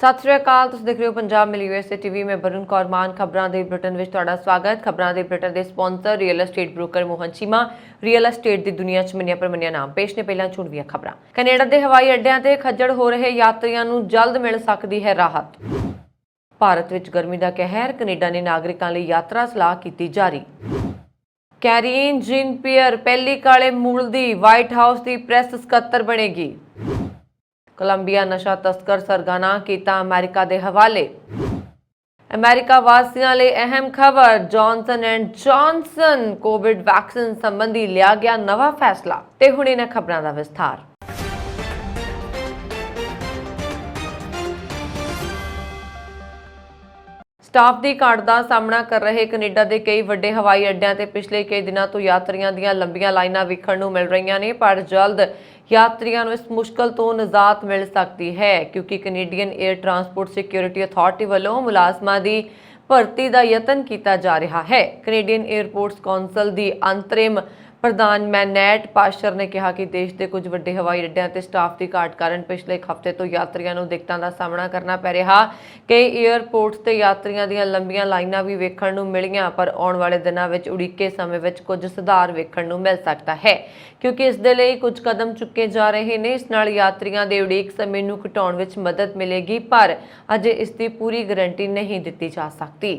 सत श्री अकाल। तुसीं देख रहे हो पंजाब मिल यूएसए टीवी। मैं वरुण कौर मान। खबरां दे बुलेटिन विच तुहाडा स्वागत। खबरां दे बुलेटिन दे sponsor real estate broker Mohan Cheema. Real estate दी दुनिया च मन्निया परमन्निया नाम। पेश ने पहलां चुणवीआं खबरां। कनेडा दे हवाई अड्डिਆਂ ते खज्जड़ हो रहे यात्रियों ਨੂੰ जल्द मिल सकती है राहत। भारत विच गर्मी दा कहर। कनेडा ने नागरिकां लई यात्रा सलाह कीती जारी। कैरीन जीन पियर पहली काले मूल दी व्हाइट हाउस की प्रैस सकत्तर बनेगी। कोलंबिया नशा तस्कर सरगना किया अमेरिका के हवाले। अमेरिका वासियों लिए अहम खबर। Johnson and Johnson Covid vaccine संबंधी लिया गया नवा फैसला। ते हुण इन्हां खबरां दा विस्तार। स्टाफ की घाट का सामना कर रहे कनेडा के कई वड्डे हवाई अड्डियां ते पिछले कई दिनों तो यात्रियों दी लंबियां लाइनां वेखण नूं मिल रही ने, पर जल्द यात्रियों को इस मुश्किल तो निजात मिल सकती है, क्योंकि Canadian air transport security authority वालों मुलाजमां की भर्ती का यतन किया जा रहा है। कनेडियन एयरपोर्ट्स कौंसल की अंतरिम प्रधान मैनेट पाशर ने कहा कि देश के कुछ वड्डे हवाई अड्डियां ते स्टाफ की घाट कारण पिछले एक हफ्ते तो यात्रियों को दिक्कतों का सामना करना पै रहा। कई एयरपोर्ट्स ते यात्रियों दी लंबियां लाइनां भी वेखण नूं मिलियां, पर आउण वाले दिनों में उड़ीके समय में कुछ सुधार वेखण नूं मिल सकता है, क्योंकि इस दे लई कुछ कदम चुके जा रहे हैं। इस नाल यात्रियों के उड़ीक समय नूं घटाउण विच मदद मिलेगी, पर अजे इसकी पूरी गारंटी नहीं दी जा सकती।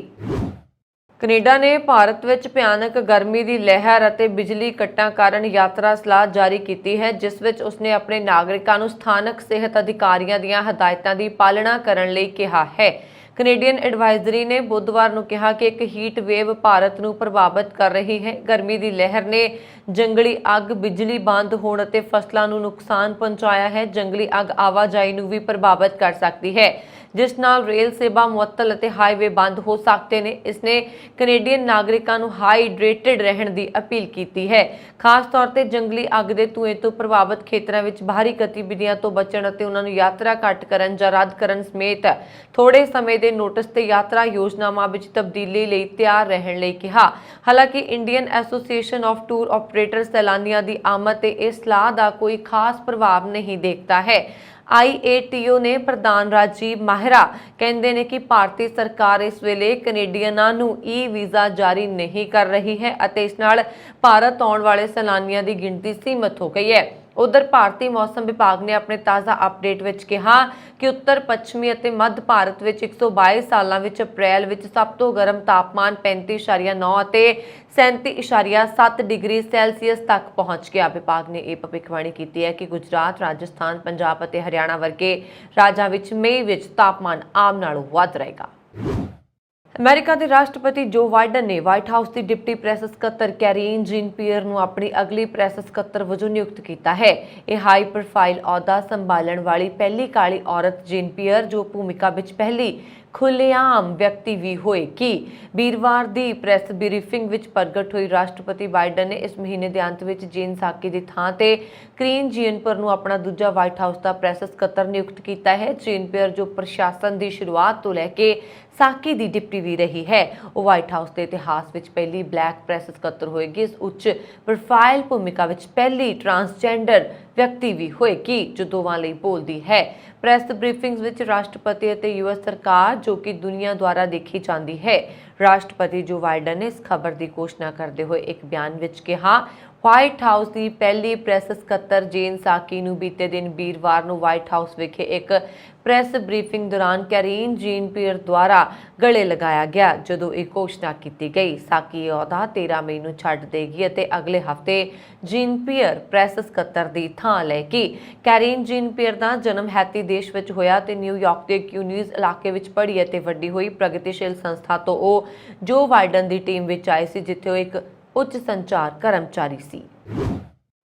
कनेडा ने भारत विच भयानक गर्मी की लहर और बिजली कट्टां कारण यात्रा सलाह जारी की है, जिस विच उसने अपने नागरिकों को स्थानक सेहत अधिकारियों दी हदायतों की पालना करने लई कहा है। कनेडियन एडवाइजरी ने बुधवार को कहा कि एक हीट वेव भारत को प्रभावित कर रही है। गर्मी की लहर ने जंगली अग, बिजली बंद होने और फसलों को नुकसान पहुंचाया है। जंगली अग आवाजाही को भी प्रभावित कर सकती है, जिस नाल रेल सेवा मुअत्तल और हाईवे बंद हो सकते हैं। इसने कनेडियन नागरिकों को हाईड्रेटेड रहने की अपील की है, खास तौर पर जंगली अग के धुएं तो प्रभावित खेतरों में बाहरी गतिविधियों तो बचण और उन्होंने यात्रा घट करन जां रद्द करन समेत थोड़े समय के नोटिस ते यात्रा योजनावां विच तब्दीली लई तैयार रहने लई कहा। हालांकि Indian association of tour operator सैलानियों की आमद ते इस सलाह का कोई खास प्रभाव नहीं देखता है। IATO ने प्रधान राजीव माहिरा कहते हैं कि भारतीय सरकार इस वेले कनेडियनां नूं ई वीज़ा जारी नहीं कर रही है और इस नाल भारत आउण वाले सैलानियों की गिणती सीमित हो गई है। उधर भारतीय मौसम विभाग ने अपने ताज़ा अपडेट विच कहा कि उत्तर पश्चिमी और मध्य भारत विच 122 सालों विच अप्रैल विच सब तो गर्म तापमान 35.9 और 37.7 डिग्री सैल्सीयस तक पहुंच गया। विभाग ने यह भविष्यवाणी की है कि गुजरात, राजस्थान, पंजाब और हरियाणा वर्गे राज्यों विच मई विच तापमान आम नालों वध रहेगा। अमेरिका के राष्ट्रपति जो बाइडन ने व्हाइट हाउस की डिप्टी प्रैस सकत्तर कैरीन जीन पियर को अपनी अगली प्रैस सकत्तर वजों नियुक्त किया है। यह हाई प्रोफाइल अहुदा संभालने वाली पहली काली औरत जीन पियर जो भूमिका विच पहली खुलेआम व्यक्ति भी होएगी। वीरवार की प्रैस ब्रीफिंग विच प्रगट हुई राष्ट्रपति बाइडन ने इस महीने के अंत में जीन साकी की थां ते करीन जीन पियर को अपना दूजा व्हाइट हाउस का प्रैस सकत्तर नियुक्त किया है। जीन पियर जो प्रशासन की शुरुआत तो लैके साकी की डिप्टी भी रही है, वो व्हाइट हाउस के इतिहास में पहली ब्लैक प्रैस सकत्तर होएगी। इस उच्च प्रोफाइल भूमिका में पहली ट्रांसजेंडर व्यक्ति भी होएगी जो दोवां लई बोलती है। प्रैस ब्रीफिंग्स विच राष्ट्रपति और यूएस सरकार जो कि दुनिया द्वारा देखी जाती है। राष्ट्रपति जो बाइडन ने इस खबर की घोषणा करते हुए एक बयान विच कहा, व्हाइट हाउस की पहली प्रैस सकत्तर जेन साकी नूं बीते दिन वीरवार को व्हाइट हाउस विखे एक प्रैस ब्रीफिंग दौरान कैरीन जीन पियर द्वारा गले लगाया गया, जदों यह घोषणा की गई। साकी अहुदा 13 मई को छड्ड देगी और अगले हफ्ते जीन पियर प्रैस सकत्तर की थां लेगी। कैरीन जीन पियर का जन्म हैती देश में होया ते न्यूयॉर्क के क्यूनीज इलाके में पढ़ी और वड्डी हुई। प्रगतिशील संस्था तो वो जो बाइडन की टीम में आई सी, जिथे वो एक उच्च संचार कर्मचारी सी।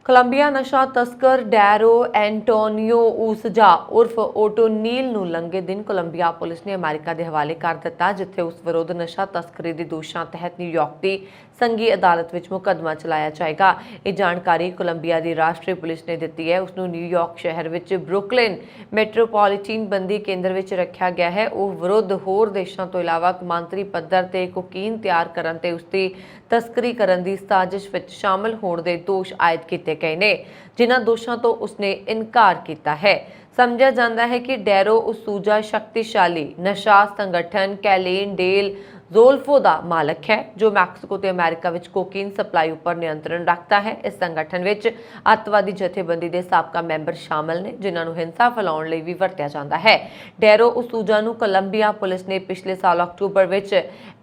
कोलंबिया नशा तस्कर डैरो एंटोनियो ऊसजा उर्फ ओटोनील नूं लंघे दिन कोलंबिया पुलिस ने अमेरिका के हवाले कर दिता, जिथे उस विरुद्ध नशा तस्करी के दोषों तहत न्यूयॉर्क की संघी अदालत में मुकदमा चलाया जाएगा। ये जानकारी कोलंबिया की राष्ट्रीय पुलिस ने दी है। उसनूं न्यूयॉर्क शहर में ब्रुकलिन मैट्रोपॉलिटन बंदी केंद्र में रखा गया है। वो विरुद्ध होर देशों तो इलावा कौमांतरी पद्धर ते कोकीन तैयार करन ते उसकी तस्करी करन दी साजिश विच शामिल होने के दोष आयद किए गए ने, जिन्हां दोषों तो उसने इनकार किया है। ਸਮਝਿਆ ਜਾਂਦਾ ਹੈ ਕਿ ਡੈਰੋ ਉਸੂਜਾ ਸ਼ਕਤੀਸ਼ਾਲੀ ਨਸ਼ਾ ਸੰਗਠਨ ਕੈਲੇਨ ਡੇਲ ਜ਼ੋਲਫੋ ਦਾ ਮਾਲਕ ਹੈ ਜੋ ਮੈਕਸੀਕੋ ਤੇ ਅਮਰੀਕਾ ਵਿੱਚ ਕੋਕੀਨ ਸਪਲਾਈ ਉੱਪਰ ਨਿਯੰਤਰਣ ਰੱਖਦਾ ਹੈ। ਇਸ ਸੰਗਠਨ ਵਿੱਚ ਅੱਤਵਾਦੀ ਜਥੇਬੰਦੀ ਦੇ ਸਾਬਕਾ ਮੈਂਬਰ ਸ਼ਾਮਲ ਨੇ ਜਿਨ੍ਹਾਂ ਨੂੰ ਹਿੰਸਾ ਫੈਲਾਉਣ ਲਈ ਵੀ ਵਰਤਿਆ ਜਾਂਦਾ ਹੈ। ਡੈਰੋ ਉਸੂਜਾ ਨੂੰ ਕੋਲੰਬੀਆ ਪੁਲਿਸ ਨੇ ਪਿਛਲੇ ਸਾਲ ਅਕਤੂਬਰ ਵਿੱਚ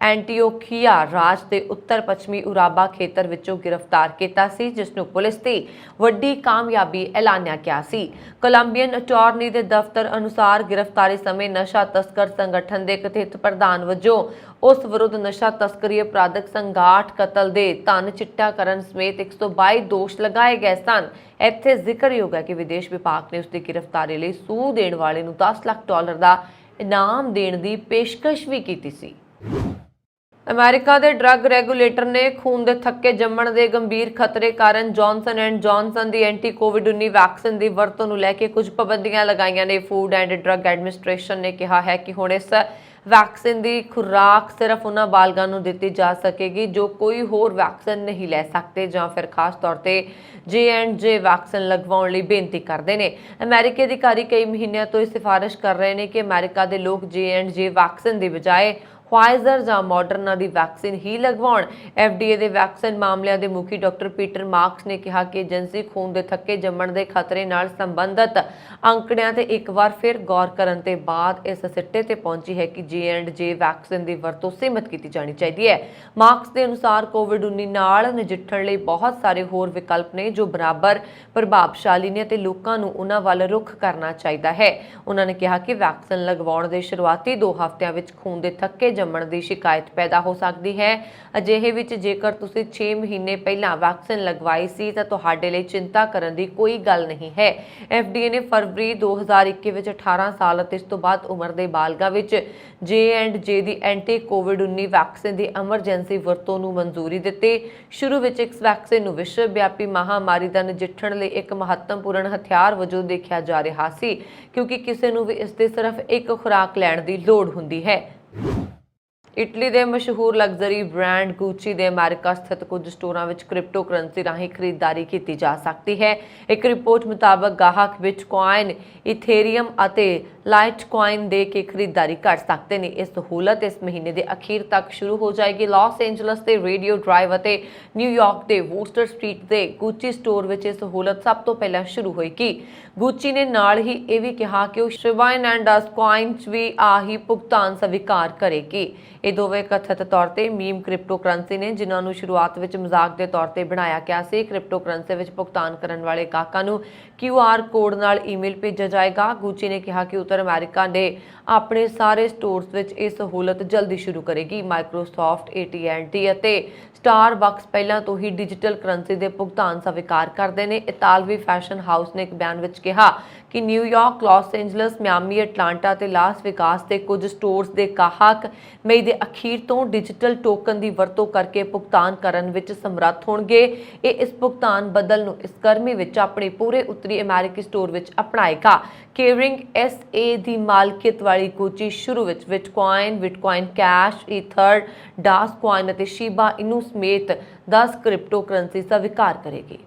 ਐਂਟੀਓਕੀਆ ਰਾਜ ਦੇ ਉੱਤਰ ਪੱਛਮੀ ਉਰਾਬਾ ਖੇਤਰ ਵਿੱਚੋਂ ਗ੍ਰਿਫਤਾਰ ਕੀਤਾ ਸੀ ਜਿਸ ਨੂੰ ਪੁਲਿਸ ਦੀ ਵੱਡੀ ਕਾਮਯਾਬੀ ਐਲਾਨਿਆ ਗਿਆ ਸੀ। ਕੋਲੰਬੀਅਨ ਅਟਾਰਨੀ ਦੇ ਦਫ਼ਤਰ ਅਨੁਸਾਰ ਗ੍ਰਿਫਤਾਰੀ ਸਮੇਂ ਨਸ਼ਾ ਤਸਕਰ ਸੰਗਠਨ ਦੇ ਕਥਿਤ ਪ੍ਰਧਾਨ ਵਜੋਂ ਉਸ ਵਿਰੁੱਧ ਨਸ਼ਾ ਤਸਕਰੀ ਅਪਰਾਧਕ ਸੰਗਠਨ ਕਤਲ ਦੇ ਧਨ ਚਿੱਟਾ ਕਰਨ ਸਮੇਤ 122 ਦੋਸ਼ ਲਗਾਏ ਗਏ ਸਨ। ਇੱਥੇ ਜ਼ਿਕਰਯੋਗ ਹੈ ਕਿ ਵਿਦੇਸ਼ ਵਿਭਾਗ ਨੇ ਉਸ ਦੀ ਗ੍ਰਿਫਤਾਰੀ ਲਈ ਸੂਹ ਦੇਣ ਵਾਲੇ ਨੂੰ $10 ਲੱਖ ਦਾ ਇਨਾਮ ਦੇਣ ਦੀ ਪੇਸ਼ਕਸ਼ ਵੀ ਕੀਤੀ ਸੀ। ਅਮਰੀਕਾ ਦੇ ਡਰੱਗ ਰੈਗੂਲੇਟਰ ਨੇ ਖੂਨ ਦੇ ਥੱਕੇ ਜੰਮਣ ਦੇ ਗੰਭੀਰ ਖਤਰੇ ਕਾਰਨ Johnson and Johnson the ਐਂਟੀ-ਕੋਵਿਡ-19 vaccine ਦੀ ਵਰਤੋਂ ਨੂੰ ਲੈ ਕੇ ਕੁਝ ਪਾਬੰਦੀਆਂ ਲਗਾਈਆਂ ਨੇ। ਫੂਡ ਐਂਡ ਡਰੱਗ ਐਡਮਿਨਿਸਟ੍ਰੇਸ਼ਨ ਨੇ ਕਿਹਾ ਹੈ ਕਿ ਹੁਣ ਇਸ ਵੈਕਸੀਨ ਦੀ ਖੁਰਾਕ ਸਿਰਫ ਉਹਨਾਂ ਬਾਲਗਾਂ ਨੂੰ ਦਿੱਤੀ ਜਾ ਸਕੇਗੀ ਜੋ ਕੋਈ ਹੋਰ ਵੈਕਸੀਨ ਨਹੀਂ ਲੈ ਸਕਦੇ ਜਾਂ ਫਿਰ ਖਾਸ ਤੌਰ ਤੇ J&J ਵੈਕਸੀਨ ਲਗਵਾਉਣ ਲਈ ਬੇਨਤੀ ਕਰਦੇ ਨੇ। ਅਮਰੀਕੀ ਅਧਿਕਾਰੀ ਕਈ ਮਹੀਨਿਆਂ ਤੋਂ ਇਹ ਸਿਫਾਰਿਸ਼ ਕਰ ਰਹੇ ਨੇ ਕਿ ਅਮਰੀਕਾ ਦੇ ਲੋਕ J&J ਵੈਕਸੀਨ ਦੀ ਬਜਾਏ ਫਾਈਜ਼ਰ ਜਾਂ ਮੋਡਰਨਾ ਦੀ ਵੈਕਸੀਨ ਹੀ ਲਗਵਾਉਣ। FDA ਦੇ ਵੈਕਸੀਨ ਮਾਮਲਿਆਂ ਦੇ ਮੁਖੀ ਡਾਕਟਰ ਪੀਟਰ ਮਾਰਕਸ ਨੇ ਕਿਹਾ ਕਿ ਏਜੰਸੀ ਖੂਨ ਦੇ ਥੱਕੇ ਜੰਮਣ ਦੇ ਖਤਰੇ ਨਾਲ ਸੰਬੰਧਿਤ ਅੰਕੜਿਆਂ ਤੇ ਇੱਕ ਵਾਰ ਫਿਰ ਗੌਰ ਕਰਨ ਤੇ ਬਾਅਦ ਇਸ ਸਿੱਟੇ ਤੇ ਪਹੁੰਚੀ ਹੈ ਕਿ J&J ਵੈਕਸੀਨ ਦੀ ਵਰਤੋਂ ਸੀਮਿਤ ਕੀਤੀ ਜਾਣੀ ਚਾਹੀਦੀ ਹੈ। ਮਾਰਕਸ ਦੇ ਅਨੁਸਾਰ ਕੋਵਿਡ-19 ਨਾਲ ਨਜਿੱਠਣ ਲਈ ਬਹੁਤ ਸਾਰੇ ਹੋਰ ਵਿਕਲਪ ਨੇ ਜੋ ਬਰਾਬਰ ਪ੍ਰਭਾਵਸ਼ਾਲੀ ਨੇ ਤੇ ਲੋਕਾਂ ਨੂੰ ਉਹਨਾਂ ਵੱਲ ਰੁਖ ਕਰਨਾ ਚਾਹੀਦਾ ਹੈ। ਉਹਨਾਂ ਨੇ ਕਿਹਾ ਕਿ ਵੈਕਸੀਨ ਲਗਵਾਉਣ ਦੇ ਸ਼ੁਰੂਆਤੀ 2 ਹਫ਼ਤਿਆਂ ਵਿੱਚ ਖੂਨ ਦੇ ਥੱਕੇ ਜੰਮਣ ਦੀ ਸ਼ਿਕਾਇਤ ਪੈਦਾ ਹੋ ਸਕਦੀ ਹੈ। ਅਜਿਹੇ ਵਿੱਚ ਜੇਕਰ ਤੁਸੀਂ 6 ਮਹੀਨੇ ਪਹਿਲਾਂ ਵੈਕਸੀਨ ਲਗਵਾਈ ਸੀ ਤਾਂ ਤੁਹਾਡੇ ਲਈ ਚਿੰਤਾ ਕਰਨ ਦੀ ਕੋਈ ਗੱਲ ਨਹੀਂ ਹੈ। FDA ਨੇ ਫਰਵਰੀ 2021 ਵਿੱਚ 18 ਸਾਲ ਅਤੇ ਇਸ ਤੋਂ ਬਾਅਦ ਉਮਰ ਦੇ ਬਾਲਗਾਂ ਵਿੱਚ J&J ਦੀ ਐਂਟੀ-ਕੋਵਿਡ-19 ਵੈਕਸੀਨ ਦੀ ਐਮਰਜੈਂਸੀ ਵਰਤੋਂ ਨੂੰ ਮਨਜ਼ੂਰੀ ਦਿੱਤੀ। ਸ਼ੁਰੂ ਵਿੱਚ ਇਸ ਵੈਕਸੀਨ ਨੂੰ ਵਿਸ਼ਵ ਵਿਆਪੀ ਮਹਾਮਾਰੀ ਦਾ ਨਜਿੱਠਣ ਲਈ ਇੱਕ ਮਹੱਤਵਪੂਰਨ ਹਥਿਆਰ ਵਜੋਂ ਦੇਖਿਆ ਜਾ ਰਿਹਾ ਸੀ ਕਿਉਂਕਿ ਕਿਸੇ ਨੂੰ ਵੀ ਇਸ ਦੇ ਸਿਰਫ ਇੱਕ ਖੁਰਾਕ ਲੈਣ ਦੀ ਲੋੜ ਹੁੰਦੀ ਹੈ। ਇਟਲੀ ਦੇ ਮਸ਼ਹੂਰ ਲਗਜ਼ਰੀ ਬ੍ਰਾਂਡ ਗੁੱਚੀ ਦੇ ਅਮਰੀਕਾ ਸਥਿਤ ਕੁਝ ਸਟੋਰਾਂ ਵਿੱਚ ਕ੍ਰਿਪਟੋ ਕਰੰਸੀ ਰਾਹੀਂ ਖਰੀਦਦਾਰੀ ਕੀਤੀ ਜਾ ਸਕਦੀ ਹੈ। ਇੱਕ ਰਿਪੋਰਟ ਮੁਤਾਬਕ ਗਾਹਕ ਬਿਟਕੋਇਨ, ਇਥੇਰੀਅਮ ਅਤੇ ਲਾਈਟਕੋਇਨ ਦੇ ਕੇ ਖਰੀਦਦਾਰੀ ਕਰ ਸਕਦੇ ਨੇ। ਇਹ ਸਹੂਲਤ ਇਸ ਮਹੀਨੇ ਦੇ ਅਖੀਰ ਤੱਕ ਸ਼ੁਰੂ ਹੋ ਜਾਏਗੀ। ਲਾਸ ਐਂਜਲਸ ਦੇ ਰੇਡੀਓ ਡਰਾਈਵ ਅਤੇ ਨਿਊਯਾਰਕ ਦੇ ਵੂਸਟਰ ਸਟਰੀਟ ਦੇ ਗੁੱਚੀ ਸਟੋਰ ਵਿੱਚ ਇਹ ਸਹੂਲਤ ਸਭ ਤੋਂ ਪਹਿਲਾਂ ਸ਼ੁਰੂ ਹੋਏਗੀ। ਗੁੱਚੀ ਨੇ ਨਾਲ ਹੀ ਇਹ ਵੀ ਕਿਹਾ ਕਿ ਉਹ ਸ਼ਿਬਾਈਨ ਐਂਡ ਡੋਜਕੋਇਨ ਵੀ ਆਹੀ ਭੁਗਤਾਨ ਸਵੀਕਾਰ ਕਰੇਗੀ। ਇਹ ਦੋਵੇਂ ਕਥਿਤ ਤੌਰ ਤੇ ਮੀਮ ਕ੍ਰਿਪਟੋ ਕਰੰਸੀ ਨੇ ਜਿਨ੍ਹਾਂ ਨੂੰ ਸ਼ੁਰੂਆਤ ਵਿੱਚ ਮਜ਼ਾਕ ਦੇ ਤੌਰ ਤੇ ਬਣਾਇਆ ਗਿਆ ਸੀ। ਕ੍ਰਿਪਟੋ ਕਰੰਸੀ ਵਿੱਚ ਭੁਗਤਾਨ ਕਰਨ ਵਾਲੇ ਗਾਹਕਾਂ ਨੂੰ QR ਕੋਡ ਨਾਲ ਈਮੇਲ ਭੇਜਿਆ ਜਾਏਗਾ। ਗੁੱਚੀ ਨੇ ਕਿਹਾ ਕਿ ਉੱਤਰ ਅਮਰੀਕਾ ਨੇ ਆਪਣੇ ਸਾਰੇ ਸਟੋਰਸ ਵਿੱਚ ਇਹ ਸਹੂਲਤ ਜਲਦੀ ਸ਼ੁਰੂ ਕਰੇਗੀ। ਮਾਈਕਰੋਸਾਫਟ, AT&T ਅਤੇ ਸਟਾਰਬਕਸ ਪਹਿਲਾਂ ਤੋਂ ਹੀ ਡਿਜੀਟਲ ਕਰੰਸੀ ਦੇ ਭੁਗਤਾਨ ਸਵੀਕਾਰ ਕਰਦੇ ਨੇ। ਇਤਾਲਵੀ ਫੈਸ਼ਨ ਹਾਊਸ ਨੇ ਇੱਕ ਬਿਆਨ ਵਿੱਚ ਕਿਹਾ ਕਿ New York, Los Angeles, Miami, Atlanta ਤੇ ਲਾਸ ਵੇਗਾਸ ਦੇ ਕੁਝ ਸਟੋਰਸ ਦੇ ਗਾਹਕ ਮਈ ਦੇ ਅਖੀਰ ਤੋਂ ਡਿਜੀਟਲ ਟੋਕਨ ਦੀ ਵਰਤੋਂ ਕਰਕੇ ਭੁਗਤਾਨ ਕਰਨ ਵਿੱਚ ਸਮਰੱਥ ਹੋਣਗੇ। ਇਹ ਇਸ ਭੁਗਤਾਨ ਬਦਲ ਨੂੰ ਇਸ ਗਰਮੀ ਵਿੱਚ ਆਪਣੇ ਪੂਰੇ ਉੱਤਰੀ ਅਮਰੀਕੀ ਸਟੋਰ ਵਿੱਚ ਅਪਣਾਏਗਾ। ਕੇਰਿੰਗ SA ਦੀ ਮਾਲਕੀਅਤ ਵਾਲੀ ਗੁੱਚੀ ਸ਼ੁਰੂ ਵਿੱਚ ਬਿਟਕੋਇਨ ਕੈਸ਼, ਈਥਰ, ਡਾਸਕੋਇਨ ਅਤੇ ਸ਼ੀਬਾ ਇਨੂ ਸਮੇਤ 10 ਕ੍ਰਿਪਟੋ ਕਰੰਸੀ ਸਵੀਕਾਰ ਕਰੇਗੀ।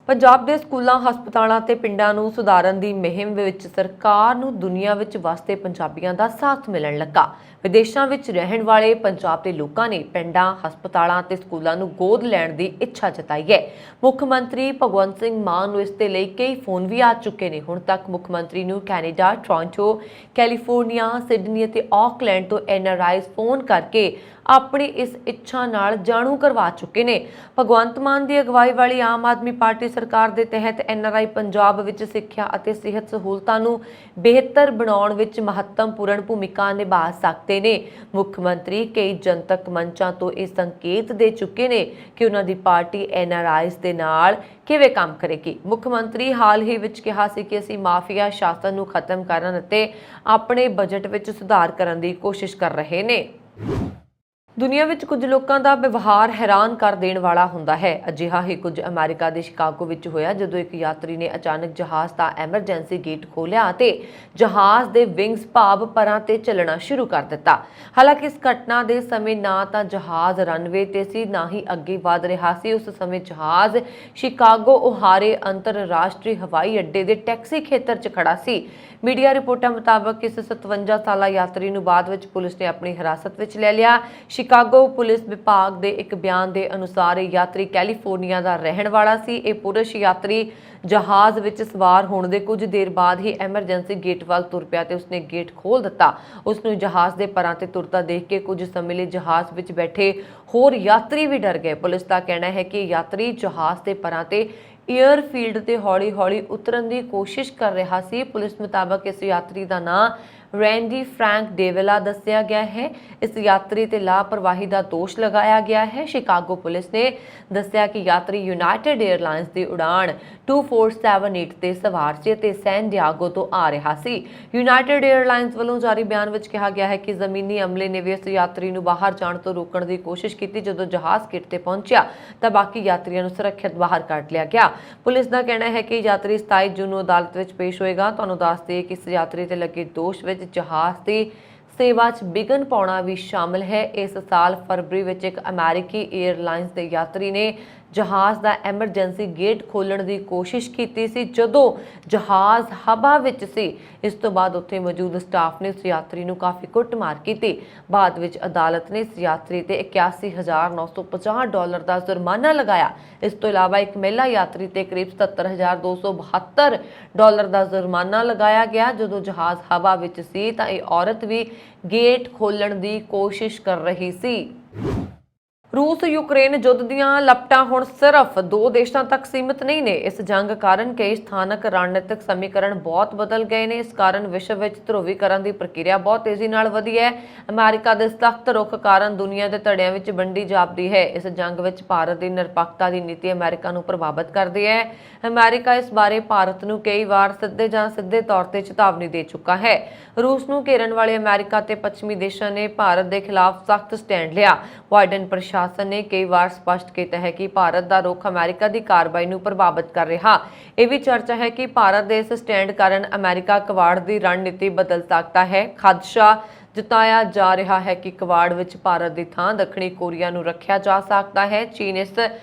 ਪੰਜਾਬ ਦੇ ਸਕੂਲਾਂ, ਹਸਪਤਾਲਾਂ ਤੇ ਪਿੰਡਾਂ ਨੂੰ ਸੁਧਾਰਨ ਦੀ ਮੁਹਿੰਮ ਵਿੱਚ ਸਰਕਾਰ ਨੂੰ ਦੁਨੀਆ ਵਿੱਚ ਵਸਦੇ ਪੰਜਾਬੀਆਂ ਦਾ ਸਾਥ ਮਿਲਣ ਲੱਗਾ। ਵਿਦੇਸ਼ਾਂ ਵਿੱਚ ਰਹਿਣ ਵਾਲੇ ਪੰਜਾਬ ਦੇ ਲੋਕਾਂ ਨੇ ਪਿੰਡਾਂ, ਹਸਪਤਾਲਾਂ ਤੇ ਸਕੂਲਾਂ ਨੂੰ ਗੋਦ ਲੈਣ ਦੀ ਇੱਛਾ ਜਤਾਈ ਹੈ। ਮੁੱਖ ਮੰਤਰੀ ਭਗਵੰਤ ਸਿੰਘ ਮਾਨ ਨੂੰ ਇਸ ਦੇ ਲਈ ਕਈ ਫੋਨ ਵੀ ਆ ਚੁੱਕੇ ਨੇ। ਹੁਣ ਤੱਕ ਮੁੱਖ ਮੰਤਰੀ ਨੂੰ ਕੈਨੇਡਾ, ਟੋਰਾਂਟੋ, ਕੈਲੀਫੋਰਨੀਆ, ਸਿਡਨੀ ਅਤੇ ਆਕਲੈਂਡ ਤੋਂ NRIs ਫੋਨ ਕਰਕੇ ਆਪਣੀ ਇਸ ਇੱਛਾ ਨਾਲ ਜਾਣੂ ਕਰਵਾ ਚੁੱਕੇ ਨੇ। ਭਗਵੰਤ ਮਾਨ ਦੀ ਅਗਵਾਈ ਵਾਲੀ ਆਮ ਆਦਮੀ ਪਾਰਟੀ ਸਰਕਾਰ ਦੇ ਤਹਿਤ NRI ਪੰਜਾਬ ਵਿੱਚ ਸਿੱਖਿਆ ਅਤੇ ਸਿਹਤ ਸਹੂਲਤਾਂ ਨੂੰ ਬਿਹਤਰ ਬਣਾਉਣ ਵਿੱਚ ਮਹੱਤਵਪੂਰਨ ਭੂਮਿਕਾ ਨਿਭਾ ਸਕਦੇ ਨੇ। ਮੁੱਖ ਮੰਤਰੀ ਕਈ ਜਨਤਕ ਮੰਚਾਂ ਤੋਂ ਇਹ ਸੰਕੇਤ ਦੇ ਚੁੱਕੇ ਨੇ ਕਿ ਉਹਨਾਂ ਦੀ ਪਾਰਟੀ NRIs ਦੇ ਨਾਲ ਕਿਵੇਂ ਕੰਮ ਕਰੇਗੀ। ਮੁੱਖ ਮੰਤਰੀ ਹਾਲ ਹੀ ਵਿੱਚ ਕਿਹਾ ਸੀ ਕਿ ਅਸੀਂ ਮਾਫੀਆ ਸ਼ਾਸਨ ਨੂੰ ਖਤਮ ਕਰਨ ਅਤੇ ਆਪਣੇ ਬਜਟ ਵਿੱਚ ਸੁਧਾਰ ਕਰਨ ਦੀ ਕੋਸ਼ਿਸ਼ ਕਰ ਰਹੇ ਨੇ। ਦੁਨੀਆ ਵਿੱਚ ਕੁਝ ਲੋਕਾਂ ਦਾ ਵਿਵਹਾਰ ਹੈਰਾਨ ਕਰ ਦੇਣ ਵਾਲਾ ਹੁੰਦਾ ਹੈ। ਅਜਿਹਾ ਹੀ ਕੁਝ ਅਮਰੀਕਾ ਦੇ ਸ਼ਿਕਾਗੋ ਵਿੱਚ ਹੋਇਆ ਜਦੋਂ ਇੱਕ ਯਾਤਰੀ ਨੇ ਅਚਾਨਕ ਜਹਾਜ਼ ਦਾ ਐਮਰਜੈਂਸੀ ਗੇਟ ਖੋਲ੍ਹਿਆ ਅਤੇ ਜਹਾਜ਼ ਦੇ ਵਿੰਗਸ ਭਾਵ ਪਰਾਂ ਤੇ ਚੱਲਣਾ ਸ਼ੁਰੂ ਕਰ ਦਿੱਤਾ। ਹਾਲਾਂਕਿ ਇਸ ਘਟਨਾ ਦੇ ਸਮੇਂ ਨਾ ਤਾਂ ਜਹਾਜ਼ ਰਨਵੇ ਤੇ ਸੀ, ਨਾ ਹੀ ਅੱਗੇ ਵਧ ਰਿਹਾ ਸੀ। ਉਸ ਸਮੇਂ ਜਹਾਜ਼ ਸ਼ਿਕਾਗੋ ਓਹਾਰੇ ਅੰਤਰਰਾਸ਼ਟਰੀ ਹਵਾਈ ਅੱਡੇ ਦੇ ਟੈਕਸੀ ਖੇਤਰ 'ਚ ਖੜਾ ਸੀ। ਮੀਡੀਆ ਰਿਪੋਰਟਾਂ ਮੁਤਾਬਕ ਇਸ 57 ਸਾਲਾ ਯਾਤਰੀ ਨੂੰ ਬਾਅਦ ਵਿੱਚ ਪੁਲਿਸ ਨੇ ਆਪਣੀ ਹਿਰਾਸਤ ਵਿੱਚ ਲੈ ਲਿਆ। ਸ਼ਿਕਾਗੋ ਪੁਲਿਸ ਵਿਭਾਗ ਦੇ ਇੱਕ ਬਿਆਨ ਦੇ ਅਨੁਸਾਰ ਇਹ ਯਾਤਰੀ ਕੈਲੀਫੋਰਨੀਆ ਦਾ ਰਹਿਣ ਵਾਲਾ ਸੀ। ਇਹ ਪੁਰਸ਼ ਯਾਤਰੀ ਜਹਾਜ਼ ਵਿੱਚ ਸਵਾਰ ਹੋਣ ਦੇ ਕੁਝ ਦੇਰ ਬਾਅਦ ਹੀ ਐਮਰਜੈਂਸੀ ਗੇਟ ਵੱਲ ਤੁਰ ਪਿਆ ਤੇ ਉਸਨੇ ਗੇਟ ਖੋਲ੍ਹ ਦਿੱਤਾ। ਉਸ ਨੂੰ ਜਹਾਜ਼ ਦੇ ਪਰਾਂ ਤੇ ਤੁਰਦਾ ਦੇਖ ਕੇ ਕੁਝ ਸਮੇਂ ਲਈ ਜਹਾਜ਼ ਵਿੱਚ ਬੈਠੇ ਹੋਰ ਯਾਤਰੀ ਵੀ ਡਰ ਗਏ। ਪੁਲਿਸ ਦਾ ਕਹਿਣਾ ਹੈ ਕਿ ਯਾਤਰੀ ਜਹਾਜ਼ ਦੇ ਪਰਾਂ ਤੇ ਏਅਰਫੀਲਡ ਤੇ ਹੌਲੀ-ਹੌਲੀ ਉਤਰਨ ਦੀ ਕੋਸ਼ਿਸ਼ ਕਰ ਰਿਹਾ ਸੀ। ਪੁਲਿਸ ਮੁਤਾਬਕ ਇਸ ਯਾਤਰੀ ਦਾ ਨਾਂ ਰੈਂਡੀ ਫ੍ਰੈਂਕ ਡੇਵਿਲਾ ਦੱਸਿਆ ਗਿਆ ਹੈ। ਇਸ ਯਾਤਰੀ ਤੇ ਲਾਪਰਵਾਹੀ ਦਾ ਦੋਸ਼ ਲਗਾਇਆ ਗਿਆ ਹੈ। ਸ਼ਿਕਾਗੋ ਪੁਲਿਸ ਨੇ ਦੱਸਿਆ ਕਿ ਯਾਤਰੀ ਯੂਨਾਈਟਿਡ ਏਅਰਲਾਈਨਸ ਦੀ ਉਡਾਣ 2478 ਤੇ ਸਵਾਰ ਸੀ ਅਤੇ ਸੈਨ ਡਿਆਗੋ ਤੋਂ ਆ ਰਿਹਾ ਸੀ। ਯੂਨਾਈਟਿਡ ਏਅਰਲਾਈਨਸ ਵੱਲੋਂ ਜਾਰੀ ਬਿਆਨ ਵਿੱਚ ਕਿਹਾ ਗਿਆ ਹੈ ਕਿ ਜ਼ਮੀਨੀ ਅਮਲੇ ਨੇ ਵੀ ਇਸ ਯਾਤਰੀ ਨੂੰ ਬਾਹਰ ਜਾਣ ਤੋਂ ਰੋਕਣ ਦੀ ਕੋਸ਼ਿਸ਼ ਕੀਤੀ। ਜਦੋਂ ਜਹਾਜ਼ ਗੇਟ ਤੇ ਪਹੁੰਚਿਆ ਤਾਂ ਬਾਕੀ ਯਾਤਰੀਆਂ ਨੂੰ ਸੁਰੱਖਿਅਤ ਬਾਹਰ ਕੱਢ ਲਿਆ ਗਿਆ। ਪੁਲਿਸ ਦਾ ਕਹਿਣਾ ਹੈ ਕਿ ਯਾਤਰੀ 27 ਜੂਨ ਨੂੰ ਅਦਾਲਤ ਵਿੱਚ ਪੇਸ਼ ਹੋਏਗਾ। ਤੁਹਾਨੂੰ ਦੱਸ ਦਈਏ ਕਿ ਇਸ ਯਾਤਰੀ ਤੇ ਲੱਗੇ ਦੋਸ਼ ਵਿੱਚ ਜਹਾਜ਼ ਦੀ ਸੇਵਾ 'ਚ ਵਿਘਨ ਪਾਉਣਾ ਵੀ ਸ਼ਾਮਲ ਹੈ। ਇਸ ਸਾਲ ਫਰਵਰੀ ਵਿੱਚ ਇੱਕ ਅਮਰੀਕੀ ਏਅਰਲਾਈਨਸ ਦੇ ਯਾਤਰੀ ਨੇ ਜਹਾਜ਼ ਦਾ ਐਮਰਜੈਂਸੀ ਗੇਟ ਖੋਲ੍ਹਣ ਦੀ ਕੋਸ਼ਿਸ਼ ਕੀਤੀ ਸੀ ਜਦੋਂ ਜਹਾਜ਼ ਹਵਾ ਵਿੱਚ ਸੀ। ਇਸ ਤੋਂ ਬਾਅਦ ਉੱਥੇ ਮੌਜੂਦ ਸਟਾਫ ਨੇ ਉਸ ਯਾਤਰੀ ਨੂੰ ਕਾਫੀ ਕੁੱਟਮਾਰ ਕੀਤੀ। ਬਾਅਦ ਵਿੱਚ ਅਦਾਲਤ ਨੇ ਇਸ ਯਾਤਰੀ ਤੇ $81,950 ਦਾ ਜੁਰਮਾਨਾ ਲਗਾਇਆ। ਇਸ ਤੋਂ ਇਲਾਵਾ ਇੱਕ ਮਹਿਲਾ ਯਾਤਰੀ ਤੇ ਕਰੀਬ $77,272 ਦਾ ਜੁਰਮਾਨਾ ਲਗਾਇਆ ਗਿਆ। ਜਦੋਂ ਜਹਾਜ਼ ਹਵਾ ਵਿੱਚ ਸੀ ਤਾਂ ਇਹ ਔਰਤ ਵੀ ਗੇਟ ਖੋਲ੍ਹਣ ਦੀ ਕੋਸ਼ਿਸ਼ ਕਰ ਰਹੀ ਸੀ। रूस यूक्रेन युद्ध ਦੀਆਂ ਲਪਟਾਂ ਹੁਣ ਸਿਰਫ ਦੋ ਦੇਸ਼ਾਂ ਤੱਕ ਸੀਮਿਤ ਨਹੀਂ ਨੇ। ਇਸ ਜੰਗ ਕਾਰਨ ਕਈ ਸਥਾਨਕ ਰਣਨੀਤਿਕ ਸਮੀਕਰਨ ਬਹੁਤ ਬਦਲ ਗਏ ਨੇ। ਇਸ ਕਾਰਨ ਵਿਸ਼ਵ ਵਿੱਚ ਧਰੁਵੀਕਰਨ ਦੀ ਪ੍ਰਕਿਰਿਆ ਬਹੁਤ ਤੇਜ਼ੀ ਨਾਲ ਵਧੀ ਹੈ। ਅਮਰੀਕਾ ਦੇ ਸਖਤ ਰੁਖ ਕਾਰਨ ਦੁਨੀਆ ਦੇ ਧੜਿਆਂ ਵਿੱਚ ਵੰਡੀ ਜਾਪਦੀ ਹੈ। ਇਸ ਜੰਗ ਵਿੱਚ ਭਾਰਤ ਦੀ ਨਿਰਪੱਖਤਾ ਦੀ ਨੀਤੀ ਅਮਰੀਕਾ ਨੂੰ ਪ੍ਰਭਾਵਿਤ ਕਰਦੀ ਹੈ। ਅਮਰੀਕਾ ਇਸ ਬਾਰੇ ਭਾਰਤ ਨੂੰ ਕਈ ਵਾਰ ਸਿੱਧੇ ਜਾਂ ਸਿੱਧੇ ਤੌਰ ਤੇ ਚੇਤਾਵਨੀ ਦੇ ਚੁੱਕਾ ਹੈ। ਰੂਸ ਨੂੰ ਘੇਰਨ ਵਾਲੇ ਅਮਰੀਕਾ ਤੇ ਪੱਛਮੀ ਦੇਸ਼ਾਂ ਨੇ ਭਾਰਤ ਦੇ ਖਿਲਾਫ ਸਖਤ ਸਟੈਂਡ ਲਿਆ। ਬਾਈਡਨ ਪ੍ਰਸ਼ਾਸਨ ਨੇ ਕਈ ਵਾਰ ਸਪਸ਼ਟ ਕੀਤਾ ਹੈ ਕਿ ਭਾਰਤ ਦਾ ਰੁਖ ਅਮਰੀਕਾ ਦੀ ਕਾਰਵਾਈ ਨੂੰ ਪ੍ਰਭਾਵਿਤ ਕਰ ਰਿਹਾ। ਇਹ ਵੀ ਚਰਚਾ ਹੈ ਕਿ ਭਾਰਤ ਦੇ ਇਸ ਸਟੈਂਡ ਕਾਰਨ ਅਮਰੀਕਾ ਕਵਾੜ ਦੀ ਰਣਨੀਤੀ ਬਦਲ ਸਕਦਾ ਹੈ। ਖਦਸ਼ਾ ਜਤਾਇਆ ਜਾ ਰਿਹਾ ਹੈ ਕਿ ਕਵਾੜ ਵਿੱਚ ਭਾਰਤ ਦੀ ਥਾਂ ਦੱਖਣੀ ਕੋਰੀਆ ਨੂੰ ਰੱਖਿਆ ਜਾ ਸਕਦਾ ਹੈ। ਚੀਨ ਇਸ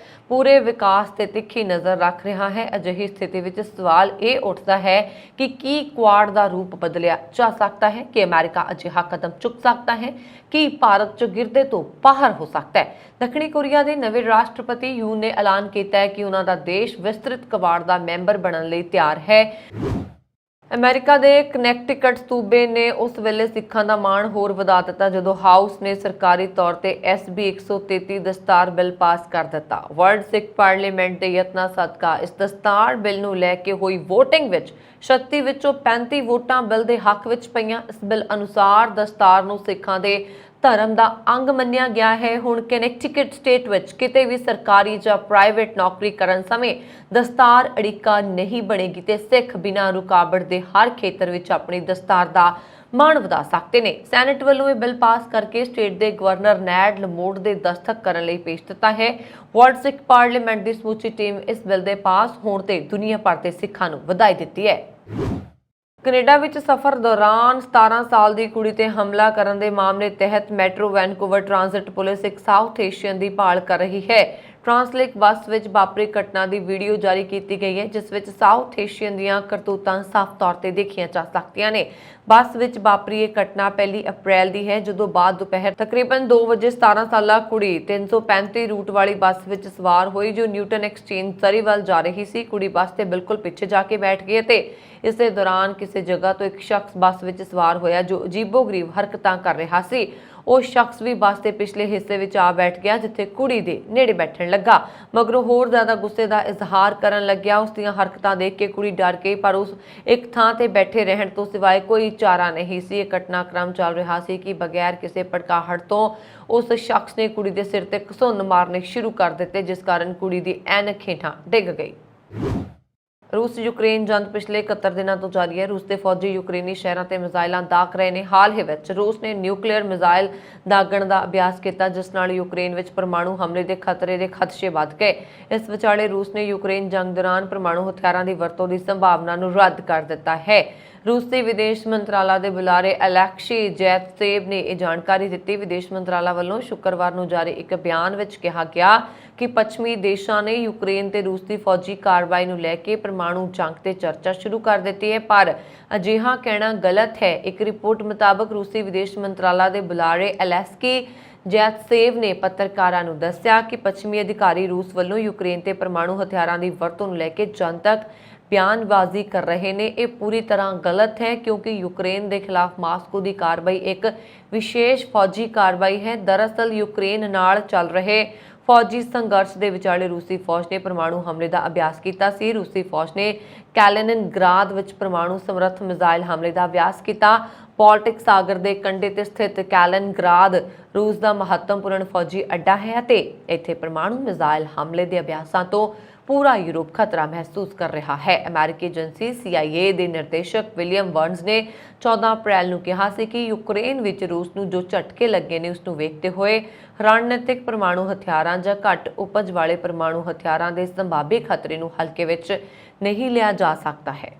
ਪੂਰੇ ਵਿਕਾਸ ਤੇ ਤਿੱਖੀ ਨਜ਼ਰ ਰੱਖ ਰਿਹਾ ਹੈ। ਅਜਿਹੀ ਸਥਿਤੀ ਵਿੱਚ ਸਵਾਲ ਇਹ ਉੱਠਦਾ ਹੈ ਕਿ ਕੀ ਕੁਆਡ ਦਾ ਰੂਪ ਬਦਲਿਆ ਜਾ ਸਕਦਾ ਹੈ? ਕਿ ਅਮਰੀਕਾ ਅਜਿਹਾ ਕਦਮ ਚੁੱਕ ਸਕਦਾ ਹੈ ਕਿ ਭਾਰਤ ਚੌਗਿਰਦੇ ਤੋਂ ਬਾਹਰ ਹੋ ਸਕਦਾ ਹੈ? ਦੱਖਣੀ ਕੋਰੀਆ ਦੇ ਨਵੇਂ ਰਾਸ਼ਟਰਪਤੀ ਯੂਨ ਨੇ ਐਲਾਨ ਕੀਤਾ ਹੈ ਕਿ ਉਹਨਾਂ ਦਾ ਦੇਸ਼ ਵਿਸਤ੍ਰਿਤ ਕਵਾੜ ਦਾ ਮੈਂਬਰ ਬਣਨ ਲਈ ਤਿਆਰ ਹੈ। ਅਮਰੀਕਾ ਦੇ ਕਨੈਕਟਿਕਟ ਸੂਬੇ ਨੇ ਉਸ ਵੇਲੇ ਸਿੱਖਾਂ ਦਾ ਮਾਣ ਹੋਰ ਵਧਾ ਦਿੱਤਾ ਜਦੋਂ ਹਾਊਸ ਨੇ ਸਰਕਾਰੀ ਤੌਰ ਤੇ SB 133 ਦਸਤਾਰ ਬਿੱਲ ਪਾਸ ਕਰ ਦਿੱਤਾ। ਵਰਲਡ ਸਿੱਖ ਪਾਰਲੀਮੈਂਟ ਦੇ ਯਤਨਾਂ ਸਦਕਾ ਇਸ ਦਸਤਾਰ ਬਿੱਲ ਨੂੰ ਲੈ ਕੇ ਹੋਈ VOTING ਵਿੱਚ 36 ਵਿੱਚੋਂ 35 ਵੋਟਾਂ ਬਿੱਲ ਦੇ ਹੱਕ ਵਿੱਚ ਪਈਆਂ। ਇਸ ਬਿੱਲ ਅਨੁਸਾਰ ਦਸਤਾਰ ਨੂੰ ਸਿੱਖਾਂ ਦੇ ਧਰਮ ਦਾ ਅੰਗ ਮੰਨਿਆ ਗਿਆ ਹੈ। ਹੁਣ ਕਨੈਕਟਿਕਟ ਸਟੇਟ ਵਿੱਚ ਕਿਤੇ ਵੀ ਸਰਕਾਰੀ ਜਾਂ ਪ੍ਰਾਈਵੇਟ ਨੌਕਰੀ ਕਰਨ ਸਮੇਂ ਦਸਤਾਰ ਅੜਿੱਕਾ ਨਹੀਂ ਬਣੇਗੀ ਤੇ ਸਿੱਖ ਬਿਨਾਂ ਰੁਕਾਵਟ ਦੇ ਹਰ ਖੇਤਰ ਵਿੱਚ ਆਪਣੀ ਦਸਤਾਰ ਦਾ ਮਾਣ ਵਧਾ ਸਕਦੇ ਨੇ। ਸੈਨੇਟ ਵੱਲੋਂ ਇਹ ਬਿੱਲ ਪਾਸ ਕਰਕੇ ਸਟੇਟ ਦੇ ਗਵਰਨਰ ਨੈਡ ਲਮੋਟ ਦੇ ਦਸਤਖਤ ਕਰਨ ਲਈ ਭੇਜ ਦਿੱਤਾ ਹੈ। ਵਰਲਡ ਸਿੱਖ ਪਾਰਲੀਮੈਂਟ ਦੀ ਸਮੁੱਚੀ ਟੀਮ ਇਸ ਬਿੱਲ ਦੇ ਪਾਸ ਹੋਣ ਤੇ ਦੁਨੀਆ ਭਰ ਦੇ ਸਿੱਖਾਂ ਨੂੰ ਵਧਾਈ ਦਿੱਤੀ ਹੈ। ਕੈਨੇਡਾ ਵਿੱਚ ਸਫ਼ਰ ਦੌਰਾਨ 17 ਸਾਲ ਦੀ ਕੁੜੀ ਤੇ ਹਮਲਾ ਕਰਨ ਦੇ ਮਾਮਲੇ ਤਹਿਤ ਮੈਟਰੋ ਵੈਨਕੂਵਰ ਟ੍ਰਾਂਜ਼ਿਟ ਪੁਲਿਸ ਇੱਕ ਸਾਊਥ ਏਸ਼ੀਅਨ ਦੀ ਭਾਲ ਕਰ ਰਹੀ ਹੈ। ਟ੍ਰਾਂਸਲਿਕ ਬੱਸ ਵਿੱਚ ਵਾਪਰੀ ਘਟਨਾ ਦੀ ਵੀਡੀਓ ਜਾਰੀ ਕੀਤੀ ਗਈ ਹੈ ਜਿਸ ਵਿੱਚ ਸਾਊਥ ਏਸ਼ੀਅਨ ਦੀਆਂ ਕਰਤੂਤਾਂ ਸਾਫ਼ ਤੌਰ ਤੇ ਦੇਖੀਆਂ ਜਾ ਸਕਦੀਆਂ ਨੇ। ਬੱਸ ਵਿੱਚ ਵਾਪਰੀ ਇਹ ਘਟਨਾ 1 ਅਪ੍ਰੈਲ ਦੀ ਹੈ ਜਦੋਂ ਬਾਅਦ ਦੁਪਹਿਰ ਤਕਰੀਬਨ 2 ਵਜੇ 17 ਸਾਲਾ ਕੁੜੀ 335 ਰੂਟ ਵਾਲੀ ਬੱਸ ਵਿੱਚ ਸਵਾਰ ਹੋਈ ਜੋ ਨਿਊਟਨ ਐਕਸਚੇਂਜ ਸਰੀ ਵੱਲ ਜਾ ਰਹੀ ਸੀ। ਕੁੜੀ ਬੱਸ ਦੇ ਬਿਲਕੁਲ ਪਿੱਛੇ ਜਾ ਕੇ ਬੈਠ ਗਈ ਅਤੇ ਇਸੇ ਦੌਰਾਨ ਕਿਸੇ ਜਗ੍ਹਾ ਤੋਂ ਇੱਕ ਸ਼ਖਸ ਬੱਸ ਵਿੱਚ ਸਵਾਰ ਹੋਇਆ ਜੋ ਅਜੀਬੋ-ਗਰੀਬ ਹਰਕਤਾਂ ਕਰ ਰਿਹਾ ਸੀ। ਉਹ ਸ਼ਖਸ ਵੀ ਬੱਸ ਦੇ ਪਿਛਲੇ ਹਿੱਸੇ ਵਿੱਚ ਆ ਬੈਠ ਗਿਆ ਜਿੱਥੇ ਕੁੜੀ ਦੇ ਨੇੜੇ ਬੈਠਣ ਲੱਗਾ। ਮਗਰੋਂ ਹੋਰ ਜ਼ਿਆਦਾ ਗੁੱਸੇ ਦਾ ਇਜ਼ਹਾਰ ਕਰਨ ਲੱਗਿਆ। ਉਸ ਦੀਆਂ ਹਰਕਤਾਂ ਦੇਖ ਕੇ ਕੁੜੀ ਡਰ ਗਈ ਪਰ ਉਸ ਇੱਕ ਥਾਂ ਤੇ ਬੈਠੇ ਰਹਿਣ ਤੋਂ ਸਿਵਾਏ ਕੋਈ ਚਾਰਾ ਨਹੀਂ ਸੀ। ਇਹ ਘਟਨਾਕ੍ਰਮ ਚੱਲ ਰਿਹਾ ਸੀ ਕਿ ਬਗੈਰ ਕਿਸੇ ਭੜਕਾਹਟ ਤੋਂ ਉਸ ਸ਼ਖਸ ਨੇ ਕੁੜੀ ਦੇ ਸਿਰ ਤੇ ਘਸੁੰਨ ਮਾਰਨੇ ਸ਼ੁਰੂ ਕਰ ਦਿੱਤੇ ਜਿਸ ਕਾਰਨ ਕੁੜੀ ਦੀ ਐਨਕ ਹੇਠਾਂ ਡਿੱਗ ਗਈ। रूस यूक्रेन जंग पिछले 71 दिनों तो जारी है। रूस के फौजी यूक्रेनी शहरों ते मिसाइलां दाग रहे हैं। हाल ही विच रूस ने न्यूक्लीयर मिसाइल दागण का अभ्यास किया, जिस नाल यूक्रेन विच परमाणु हमले के खतरे के खदशे वध गए। इस विचाले रूस ने यूक्रेन जंग दौरान परमाणु हथियारों की वरतों की संभावना नूं रद्द कर दिता है। रूस के विदेश मंत्रालय के बुलारे अलेक्सी जैतसेव ने यह जानकारी दी। विदेश मंत्रालय वालों शुक्रवार को जारी एक बयान में कहा गया कि पश्चिमी देशों ने यूक्रेन ते रूस की फौजी कार्रवाई को लैके परमाणु जंग ते चर्चा शुरू कर दी है, पर अजिहा कहना गलत है। एक रिपोर्ट मुताबक रूसी विदेश मंत्रालय के बुलारे अलेक्सी जैतसेव ने पत्रकारों को दस्सिया कि पश्चिमी अधिकारी रूस वालों यूक्रेन ते परमाणु हथियारों की वरतों को लैके जनतक बयानबाजी कर रहे हैं। ये पूरी तरह गलत है, क्योंकि यूक्रेन के खिलाफ मास्को की कार्रवाई एक विशेष फौजी कार्रवाई है। दरअसल यूक्रेन नाल चल रहे फौजी संघर्ष के विचाले रूसी फौज ने परमाणु हमले का अभ्यास किया सी। रूसी फौज ने कैलिनिनग्राद विच परमाणु समर्थ मिसाइल हमले का अभ्यास किया। बाल्टिक सागर के कंढे ते स्थित कैलिनिनग्राद रूस का महत्वपूर्ण फौजी अड्डा है। इत्थे परमाणु मिसाइल हमले के अभ्यासों तो पूरा यूरोप खतरा महसूस कर रहा है। अमेरिकी एजेंसी CIA के निर्देशक विलियम बर्न्स ने 14 अप्रैल को कहा कि यूक्रेन विच रूस नूं जो झटके लगे ने उसनूं वेखते हुए रणनीतिक परमाणु हथियारों या घट उपज वाले परमाणु हथियारों के संभावी खतरे नूं हल्के विच नहीं लिया जा सकता है।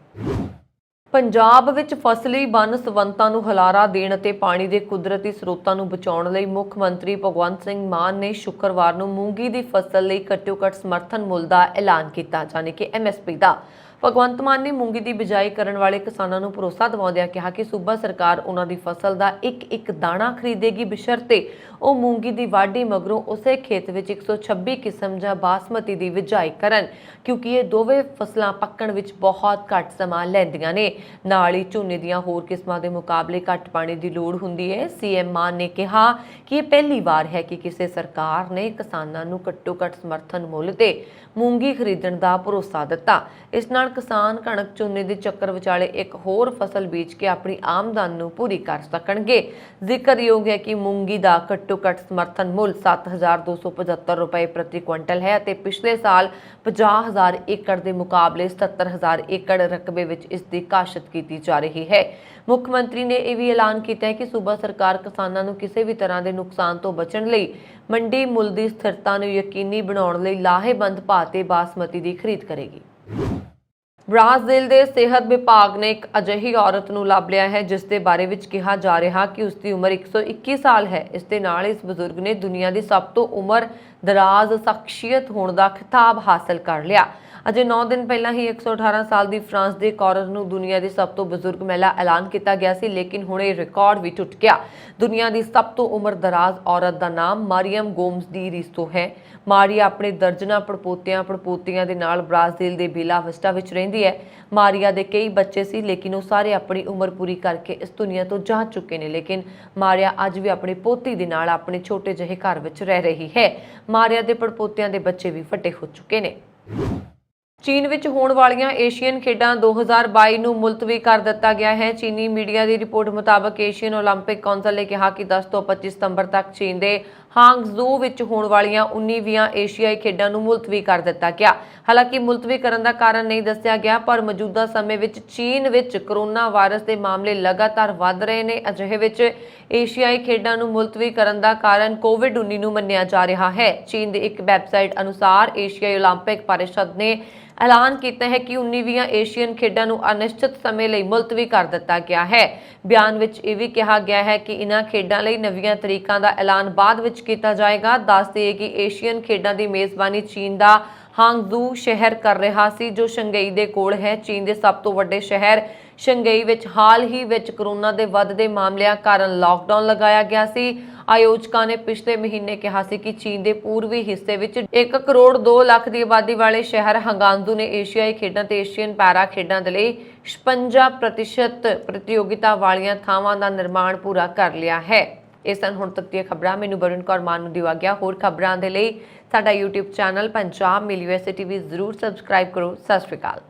पंजाब विच फसली बन संबंधां नूं हुलारा देण ते पानी के कुदरती स्रोतां नूं बचाउण लई मुख मंत्री भगवंत सिंह मान ने शुक्रवार नूं मूंगी की फसल लई घट्टो-घट्ट समर्थन मुल का ऐलान किया, यानी कि MSP का। भगवंत मान ने मूंगी की बिजाई करने वाले किसानों को भरोसा दिवाउंदिआं कहा कि सूबा सरकार उन्हां दी फसल का एक दाणा खरीदेगी, बशर्ते वो मूंगी की वाढी मगरों उसे खेत विच 126 किस्म या बासमती की बिजाई करन, क्योंकि ये दोवें फसलां पक्कण विच बहुत घट समा लैंदियां ने। नाल ही झोने दीआं होर किस्मां दे मुकाबले घट पानी की लोड़ हुंदी है। CM मान ने कहा कि यह पहली बार है कि किसी सरकार ने किसानों को घट्टो घट समर्थन मुल ते मूंगी खरीदण का भरोसा दिता। इस नाल किसान कणक झोने के चक्कर विचाले एक होर फसल बीज के अपनी आमदन नूं पूरी कर सकणगे। जिक्रयोग है कि मूंगी का घट्टो घट समर्थन मुल 7,275 रुपए प्रति क्विंटल है ते पिछले साल 50,000 एकड़ के मुकाबले 77,000 एकड़ रकबे विच इसकी काशत की जा रही है। मुख्यमंत्री ने यह भी ऐलान किया है कि सूबा सरकार किसानों को किसी भी तरह के नुकसान तो बचण लई मंडी मुल की स्थिरता को यकीनी बनाउण लई लाहेबंद भाव ते बासमती की खरीद करेगी। ब्राजील के सेहत विभाग ने एक अजिही औरत को लभ लिया है जिसके बारे में कहा जा रहा कि उसकी उम्र 121 साल है। इसके नाल इस बजुर्ग ने दुनिया की सब तो उम्र दराज शख्सियत होने का खिताब हासिल कर लिया। अजे 9 दिन पहला ही 118 साल की फ्रांस की एक औरत को दुनिया की सब तो बुजुर्ग महिला ऐलान किया गया सी, लेकिन हुणे रिकॉर्ड भी टुट गया। दुनिया की सब तो उम्र दराज औरत का नाम मारियम गोम्स डी रिसो है। मारिया अपने दर्जना पड़पोतियां पड़पोतियां दे नाल ब्राजील के बेला विस्टा विच रहिंदी है। मारिया के कई बच्चे सी, लेकिन वो सारे अपनी उम्र पूरी करके इस दुनिया तो जा चुके हैं। लेकिन मारिया अज भी अपनी पोती दे नाल अपने छोटे जहे घर विच रह रही है। मारिया के पड़पोतियां दे बच्चे भी वड्डे हो चुके हैं। चीन विच होण वालियां एशियन खेडां 2022 नूं मुलतवी कर दिता गया है। चीनी मीडिया की रिपोर्ट मुताबक एशियन ओलंपिक कौंसल ने कहा कि 10 तो 25 सितंबर तक चीन के हांगझू विच होण वालियां 19वीं एशियाई खेडां नूं मुलतवी कर दिता गया। हालांकि मुलतवी करन दा कारण नहीं दस्सिया गया, पर मौजूदा समय विच चीन विच कोरोना वायरस के मामले लगातार वध रहे हैं। अजिहे विच एशियाई खेडां नूं मुलतवी करन दा कारण कोविड-19 नूं मन्निया जा रहा है। चीन की एक वैबसाइट अनुसार एशियाई ओलंपिक परिषद ने ऐलान किया है कि 19वीं एशियन खेडां नूं अनिश्चित समय लई मुलतवी कर दिता गया है। बयान विच यह भी कहा गया है कि इन्हां खेडां लई नवीं तरीकां दा ऐलान बाद विच किया जाएगा। दस दिए कि एशियन खेडां की मेज़बानी चीन का हांगझू शहर कर रहा सी, जो शंघई दे कोल है। चीन के सब तो वड्डे शहर शंघई विच हाल ही विच कोरोना के वधदे मामलों कारण लॉकडाउन लगाया गया सी। आयोजकों ने पिछले महीने कहा सी कि चीन के पूर्वी हिस्से विच 1 करोड़ 2 लाख की आबादी वाले शहर हांगझू ने एशियाई खेडां ते एशियन पैरा खेडां दे लई 56% प्रतियोगिता वालियां थावां दा निर्माण पूरा कर लिया है। इस सन हुण तक दी खबरां। मैनूं वरुण कौर मान नूं दिवा गया। होर खबरां दे लई साडा YouTube channel Punjab mail USA TV जरूर सबसक्राइब करो। सत श्री अकाल।